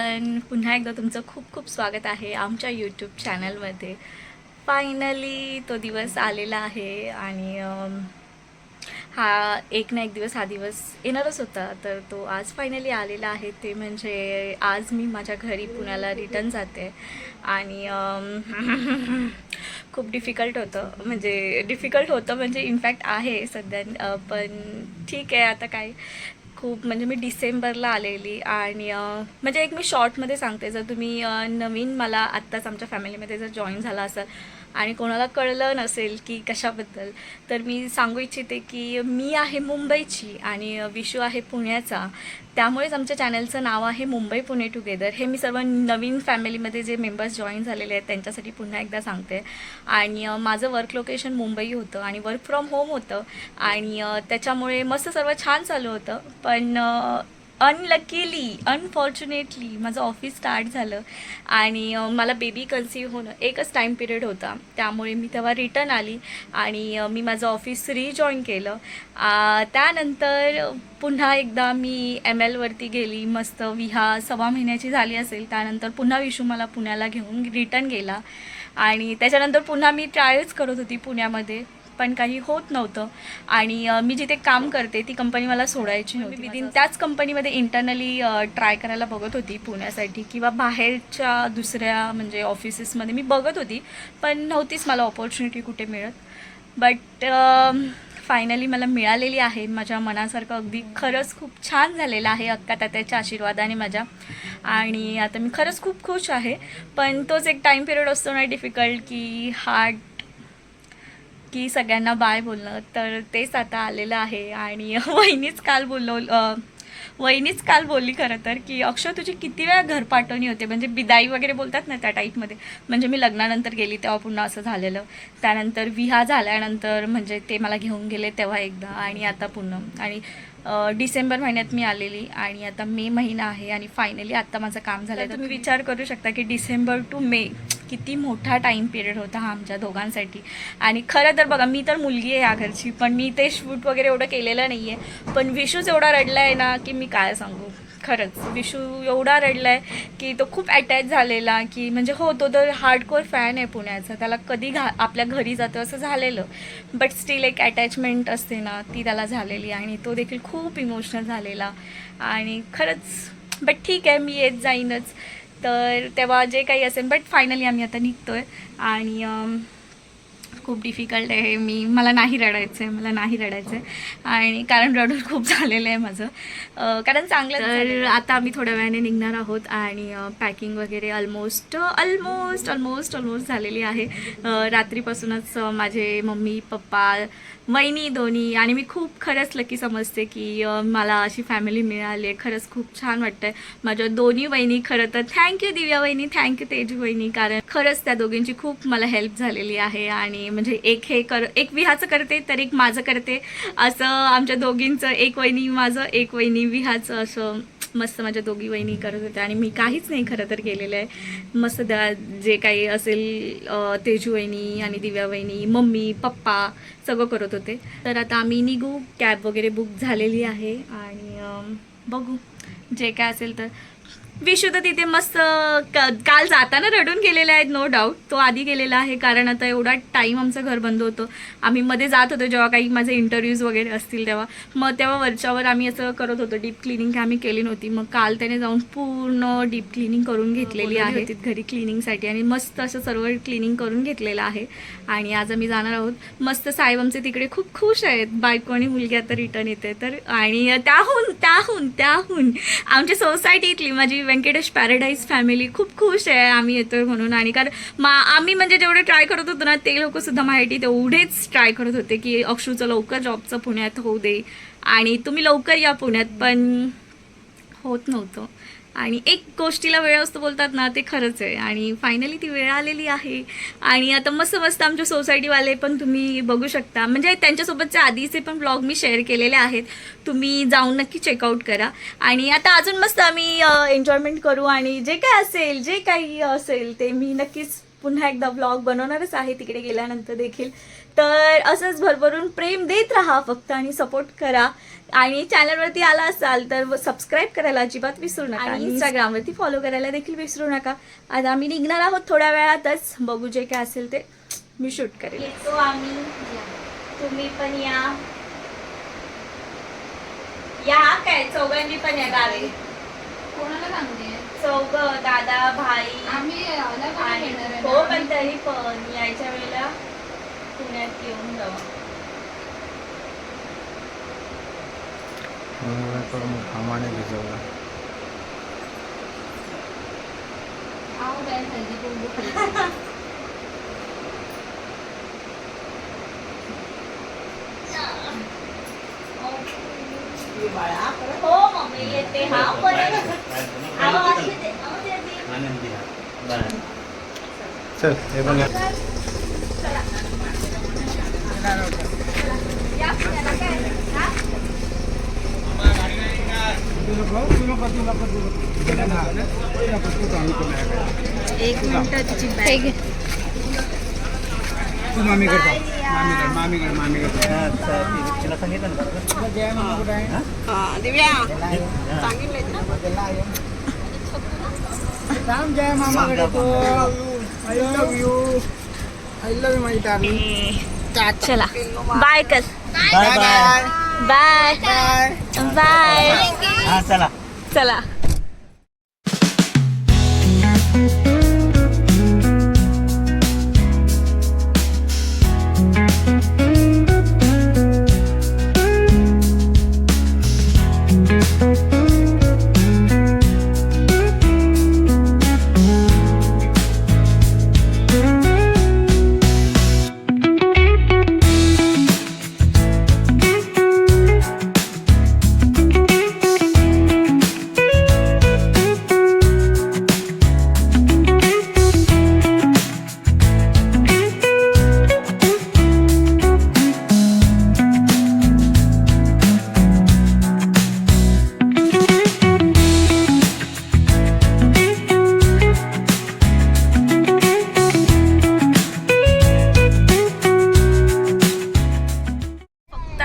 Everyone, पुन्हा एकदा तुमचं खूप खूप स्वागत आहे आमच्या यूट्यूब चॅनलमध्ये. फायनली तो दिवस आलेला आहे आणि हा एक ना एक दिवस हा दिवस येणारच होता, तर तो आज फायनली आलेला आहे. ते म्हणजे आज मी माझ्या घरी पुण्याला रिटर्न जाते आणि खूप डिफिकल्ट होतं म्हणजे इनफॅक्ट आहे सध्या, पण ठीक आहे. आता काय खूप म्हणजे मी डिसेंबरला आलेली आणि म्हणजे एक मी शॉर्टमध्ये सांगते, जर तुम्ही नवीन मला आत्ताच आमच्या फॅमिलीमध्ये जर जॉईन झाला असाल आणि कोणाला कळलं नसेल की कशाबद्दल, तर मी सांगू इच्छिते की मी आहे मुंबईची आणि विशू आहे पुण्याचा. त्यामुळेच आमच्या चॅनलचं नाव आहे मुंबई पुणे टुगेदर. हे मी सर्व नवीन फॅमिलीमध्ये जे मेंबर्स जॉईन झालेले आहेत त्यांच्यासाठी पुन्हा एकदा सांगते. आणि माझं वर्क लोकेशन मुंबई होतं आणि वर्क फ्रॉम होम होतं आणि त्याच्यामुळे मस्त सर्व छान चालू होतं. पण अनफॉर्च्युनेटली माझं ऑफिस स्टार्ट झालं आणि मला बेबी कन्सीव्ह होणं एकच टाईम पिरियड होता, त्यामुळे मी तेव्हा रिटर्न आली आणि मी माझं ऑफिस रिजॉईन केलं. त्यानंतर पुन्हा एकदा मी MLवरती गेली. मस्त विहा 1.25 महिन्याची झाली असेल, त्यानंतर पुन्हा विशू मला पुण्याला घेऊन रिटर्न गेला आणि त्याच्यानंतर पुन्हा मी ट्रायच करत होती पुण्यामध्ये, पण काही होत नव्हतं. आणि मी जिथे काम करते ती कंपनी मला सोडायची नव्हती. विदिन त्याच कंपनीमध्ये इंटरनली ट्राय करायला बघत होती पुण्यासाठी, किंवा बाहेरच्या दुसऱ्या म्हणजे ऑफिसेसमध्ये मी बघत होती, पण नव्हतीच मला ऑपॉर्च्युनिटी कुठे मिळत. बट फायनली मला मिळालेली आहे माझ्या मनासारखं. अगदी खरंच खूप छान झालेलं आहे अक्का तात्याच्या आशीर्वादाने माझ्या, आणि आता मी खरंच खूप खुश आहे. पण तोच एक टाईम पिरियड असतो ना डिफिकल्ट, की हार्ड, की सगळ्यांना बाय बोलणं, तर तेच आता आलेलं आहे. आणि वहिनीच काल बोलली खरं तर, की अक्षय तुझी किती वेळा घर पाठवणी होते, म्हणजे बिदाई वगैरे बोलतात ना त्या टाईपमध्ये. म्हणजे मी लग्नानंतर गेली तेव्हा पुन्हा असं झालेलं, त्यानंतर विहा झाल्यानंतर म्हणजे ते मला घेऊन गेले तेव्हा एकदा, आणि आता पुन्हा. आणि डिसेंबर महिन्यात मी आलेली आणि आता मे महिना आहे आणि फायनली आत्ता माझं काम झालं आहे. तुम्ही विचार करू शकता की डिसेंबर टू मे किती मोठा टाईम पिरियड होता हा आमच्या दोघांसाठी. आणि खरं तर बघा, मी तर मुलगी आहे ह्या घरची, पण मी ते शूट वगैरे एवढं केलेलं नाही आहे. पण विशूच एवढा रडला आहे ना की मी काय सांगू. खरंच विशू एवढा रडला आहे की तो खूप अटॅच झालेला, की म्हणजे हो, तो तर हार्डकोर फॅन आहे पुण्याचा, त्याला कधी आपल्या घरी जातं असं झालेलं, बट स्टील एक अटॅचमेंट असते ना ती त्याला झालेली आणि तो देखील खूप इमोशनल झालेला. आणि खरंच बट ठीक आहे, मी येत जाईनच, तर तेव्हा जे काही असेल. बट फायनली आम्ही आता निघतो आहे आणि खूप डिफिकल्ट आहे. मला नाही रडायचं आहे आणि कारण रडून खूप झालेलं आहे माझं, कारण चांगलं. तर आता आम्ही थोड्या वेळाने निघणार आहोत आणि पॅकिंग वगैरे ऑलमोस्ट झालेली आहे. रात्रीपासूनच माझे मम्मी पप्पा वहिनी दोन्ही, आणि मी खूप खरंच लकी समजते की मला अशी फॅमिली मिळाली आहे. खरंच खूप छान वाटतंय. माझ्या दोन्ही वहिनी, खरं तर थँक्यू दिव्या वहिनी, थँक्यू तेजू वहिनी, कारण खरंच त्या दोघींची खूप मला हेल्प झालेली आहे. आणि म्हणजे एक विहाचं करते तर एक माझं करते, असं आमच्या दोघींचं, एक वहिनी माझं एक वहिनी विहाचं, असं मस्त माझ्या दोघी वहिनी करत होत्या. आणि मी काहीच नाही खरं तर केलेलं आहे. मस्त जे काही असेल तेजू वहिनी आणि दिव्या वहिनी, मम्मी पप्पा सगळं करत होते. तर आता आम्ही निघू, कॅब वगैरे बुक झालेली आहे आणि बघू जे काय असेल. तर विशू तर तिथे मस्त काल जाताना रडून गेलेले आहेत, नो डाऊट. तो आधी गेलेला आहे, कारण आता एवढा टाईम आमचं घर बंद होतं. आम्ही मध्ये जात होतो जेव्हा काही माझे इंटरव्ह्यूज वगैरे असतील तेव्हा, मग तेव्हा वरच्यावर आम्ही असं करत होतो. डीप क्लिनिंग आम्ही केली नव्हती, मग काल त्याने जाऊन पूर्ण डीप क्लिनिंग करून घेतलेली आहे घरी क्लिनिंगसाठी, आणि मस्त असं सर्व क्लिनिंग करून घेतलेलं आहे. आणि आज आम्ही जाणार आहोत. मस्त साहेब आमचे तिकडे खूप खुश आहेत, बायको आणि मुलगी आता रिटर्न येते तर. आणि त्याहून आमच्या सोसायटीतली माझी व्यंकटेश पॅराडाईज फॅमिली खूप खुश आहे आम्ही येतोय म्हणून. आणि कारण आम्ही म्हणजे जेवढे ट्राय करत होतो ना, ते लोक सुद्धा माझ्यासाठी तेवढेच ट्राय करत होते की अक्षूचं लवकर जॉबचं पुण्यात होऊ दे आणि तुम्ही लवकर या पुण्यात, पण होत नव्हतं. आणि एक गोष्टीला वेळ असतो बोलतात ना, ते खरंच आहे. आणि फायनली ती वेळ आलेली आहे. आणि आता मस्त आमच्या सोसायटीवाले पण तुम्ही बघू शकता, म्हणजे त्यांच्यासोबतचे आधीचे पण ब्लॉग मी शेअर केलेले आहेत, तुम्ही जाऊन नक्की चेकआउट करा. आणि आता अजून मस्त आम्ही एन्जॉयमेंट करू आणि जे काही असेल ते मी नक्कीच पुन्हा एकदा व्लॉग बनवणारच आहे तिकडे गेल्यानंतर देखील. तर असंच भरभरून प्रेम देत राहा फक्त आणि सपोर्ट करा. आणि चॅनलवरती आला असाल तर सबस्क्राईब करायला अजिबात विसरू नका आणि इंस्टाग्रामवरती फॉलो करायला देखील विसरू नका. आज आम्ही निघणार आहोत थोड्या वेळातच, बघू जे काय असेल ते मी शूट करेन. येतो आम्ही, तुम्ही पण या काय चौघांनी पण या गावी. कोणाला सांगते? चौघ, दादा, भाई आम्ही आणि हो, पण तरी पण यायच्या वेळेला पुण्यात येऊन जाऊ. आम्हाने भिजवला. हो मम्मी येते. हा चल हे पण एक मिनिट तिची बॅग. तू मामी करता. मामी कर. तिला सांगितलं दिव्या सांगितलं राम जय मामाकडे तो. I love you my darling. चला बाय कर. Bye bye bye bye bye. हा चला चला.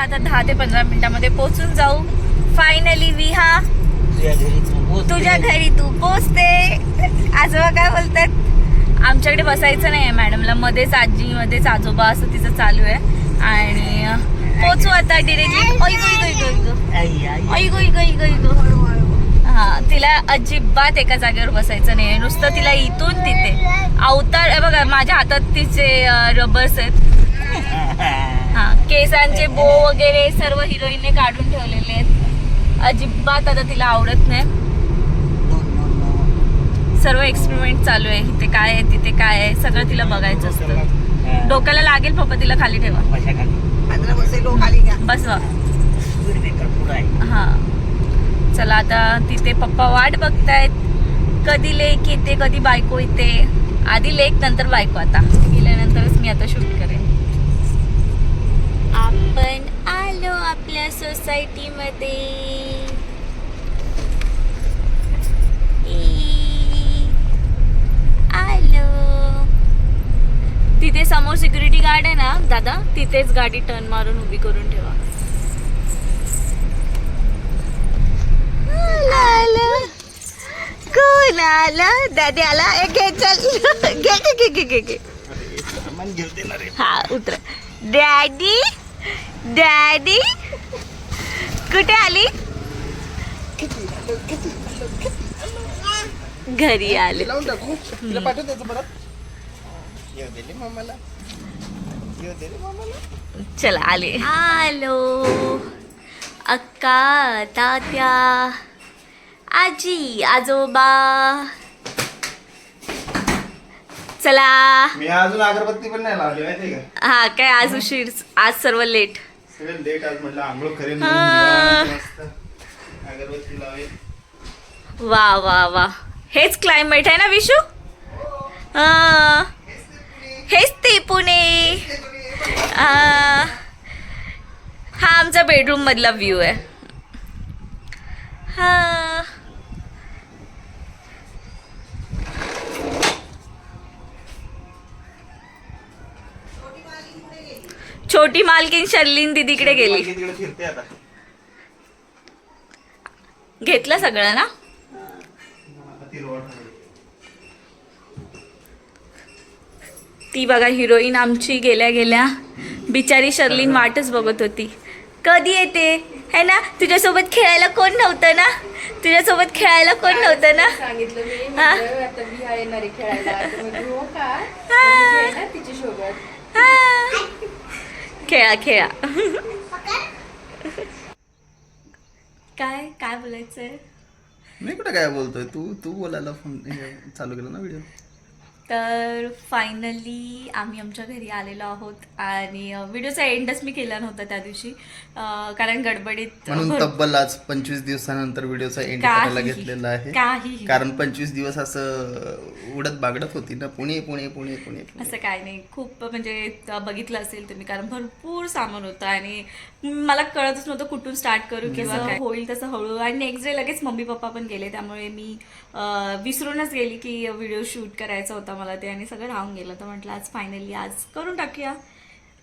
आता 10 ते 15 मिनिटांमध्ये पोहोचून जाऊ. फायनली विहा, तुझ्या घरी तू पोचते. आजोबा काय बोलतात, आमच्याकडे बसायचं नाही आहे मॅडमला, मध्येच आजी मध्येच आजोबा असं तिचं चालू आहे. आणि पोचू आता डिरेक्टली. हा, तिला अजिबात एका जागेवर बसायचं नाही आहे, नुसतं तिला इथून तिथे अवतार. बघा माझ्या हातात तिचे रबर्स आहेत. हा, केसांचे बो वगैरे सर्व हिरोईनने काढून ठेवलेले आहेत. अजिबात आता तिला आवडत नाही. सर्व एक्सपेरिमेंट चालू आहे, इथे काय आहे तिथे काय आहे सगळं तिला बघायचं असतं. डोक्याला लागेल पप्पा, तिला खाली ठेवा. बसवा. हा चला आता तिथे पप्पा वाट बघतायत, कधी लेक येते कधी बायको येते. आधी लेक नंतर बायको. आता गेल्यानंतरच मी आता शूट करेन. आपण आलो आपल्या सोसायटीमध्ये. आलो. तिथे समोर सिक्युरिटी गार्ड आहे ना दादा, तिथेच गाडी टर्न मारून उभी करून ठेवा. कोण आलं? दादी आला. घे चल, घे. हा उतर. डॅडी डॅडी कुठे आली? घरी आले. चला आले. आलो. अक्का, तात्या, आजी, आजोबा. चला. मी अजून अगरबत्ती पण नाही लावली माहिती का. हा काय आज उशीर, आज सर्व लेट. सगळं लेट. आज म्हटलं आंघोळ करेन, अगरबत्ती लावेल. वा वा वा, हेच क्लायमेट आहे ना विशू. हेच ते पुणे. हा आमचा बेडरूम मधला व्ह्यू आहे. हा छोटी मालकीन शर्लिन दीदीकडे गेली. तिकडे फिरते आता. घेतलं सगळं ना. आता ती रोड आहे. ती बघा हिरोईन आमची गेल्या गेल्या. बिचारी शर्लिन वाटच बघत होती कधी येते है ना. तुझ्यासोबत खेळायला कोण नव्हतं ना. तुझ्यासोबत खेळायला कोण नव्हतं ना. सांगितलं मी हा? म्हटलं, आता मी आहे येणार आहे खेळायला. तर म्हटलं, हो का हा. खेळ ना तिच्यासोबत. हा. खेळा खेळा. काय काय बोलायचंय. मी कुठे काय बोलतोय. तू बोलायला फोन चालू केला ना व्हिडिओ. तर फायनली आम्ही आमच्या घरी आलेलो आहोत आणि व्हिडिओचा एंडच मी केला नव्हता त्या दिवशी कारण गडबडीत म्हणून तब्बल आज 25 दिवसानंतर व्हिडिओचा एंड करायला घेतलेला आहे. काही कारण 25 दिवस असं उडत बागडत होती ना. पुणे पुणे पुणे पुणे पुणे. असं काय नाही. खूप म्हणजे बघितलं असेल तुम्ही कारण भरपूर सामान होतं आणि मला कळतच नव्हतं कुठून स्टार्ट करू किंवा काय होईल तसं हळूहळू. आणि नेक्स्ट डे लगेच मम्मी पप्पा पण गेले त्यामुळे मी विसरूनच गेली की व्हिडिओ शूट करायचा होता मला ते आणि सगळं राहून गेलं. तर म्हटलं आज फायनली आज करून टाकूया.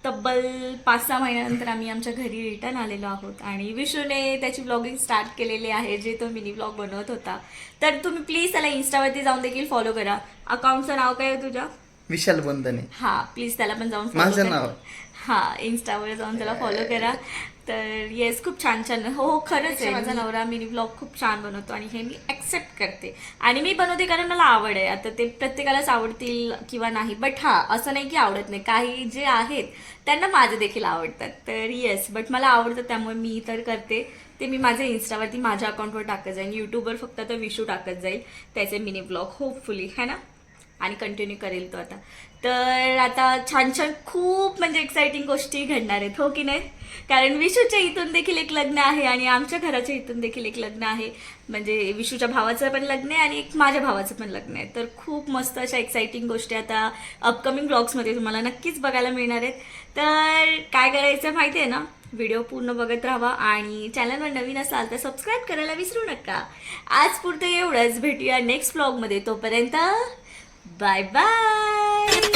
तब्बल 5-6 महिन्यानंतर आम्ही आमच्या घरी रिटर्न आलेलो आहोत आणि विशूने त्याची ब्लॉगिंग स्टार्ट केलेली आहे जे तो मिनी ब्लॉग बनवत होता. तर तुम्ही प्लीज त्याला इन्स्टावरती जाऊन देखील फॉलो करा. अकाउंटचं नाव काय आहे तुझ्या. विशाल बंधने. हा प्लीज त्याला पण जाऊन follow माझं करा. नाव. हा इन्स्टावर जाऊन त्याला फॉलो करा. तर येस खूप छान छान. हो हो खरंच आहे. माझा नवरा मिनी ब्लॉग खूप छान बनवतो आणि हे मी ॲक्सेप्ट करते आणि मी बनवते कारण मला आवड आहे. आता ते प्रत्येकालाच आवडतील किंवा नाही बट हां असं नाही की आवडत नाही. काही जे आहेत त्यांना माझे देखील आवडतात. तर येस बट मला आवडतं त्यामुळे मी तर करते. ते मी माझ्या इन्स्टावरती माझ्या अकाउंटवर टाकत जाईन. यूट्यूबवर फक्त आता विशू टाकत जाईल त्याचे मिनी ब्लॉग होपफुली है ना. आणि कंटिन्यू करेल तो आता. तर आता छान छान खूप म्हणजे एक्साइटिंग गोष्टी घडणार आहेत हो की नाही. कारण विशूच्या इथून देखील एक लग्न आहे आणि आमच्या घराच्या इथून देखील एक लग्न आहे. म्हणजे विशूच्या भावाचं पण लग्न आहे आणि एक माझ्या भावाचं पण लग्न आहे. तर खूप मस्त अशा एक्साइटिंग गोष्टी आता अपकमिंग ब्लॉग्समध्ये तुम्हाला नक्कीच बघायला मिळणार आहेत. तर काय करायचं माहिती आहे ना. व्हिडिओ पूर्ण बघत राहा आणि चॅनलवर नवीन असाल तर सबस्क्राईब करायला विसरू नका. आज पुरतं एवढंच. भेटूया नेक्स्ट ब्लॉगमध्ये. तोपर्यंत बाय बाय.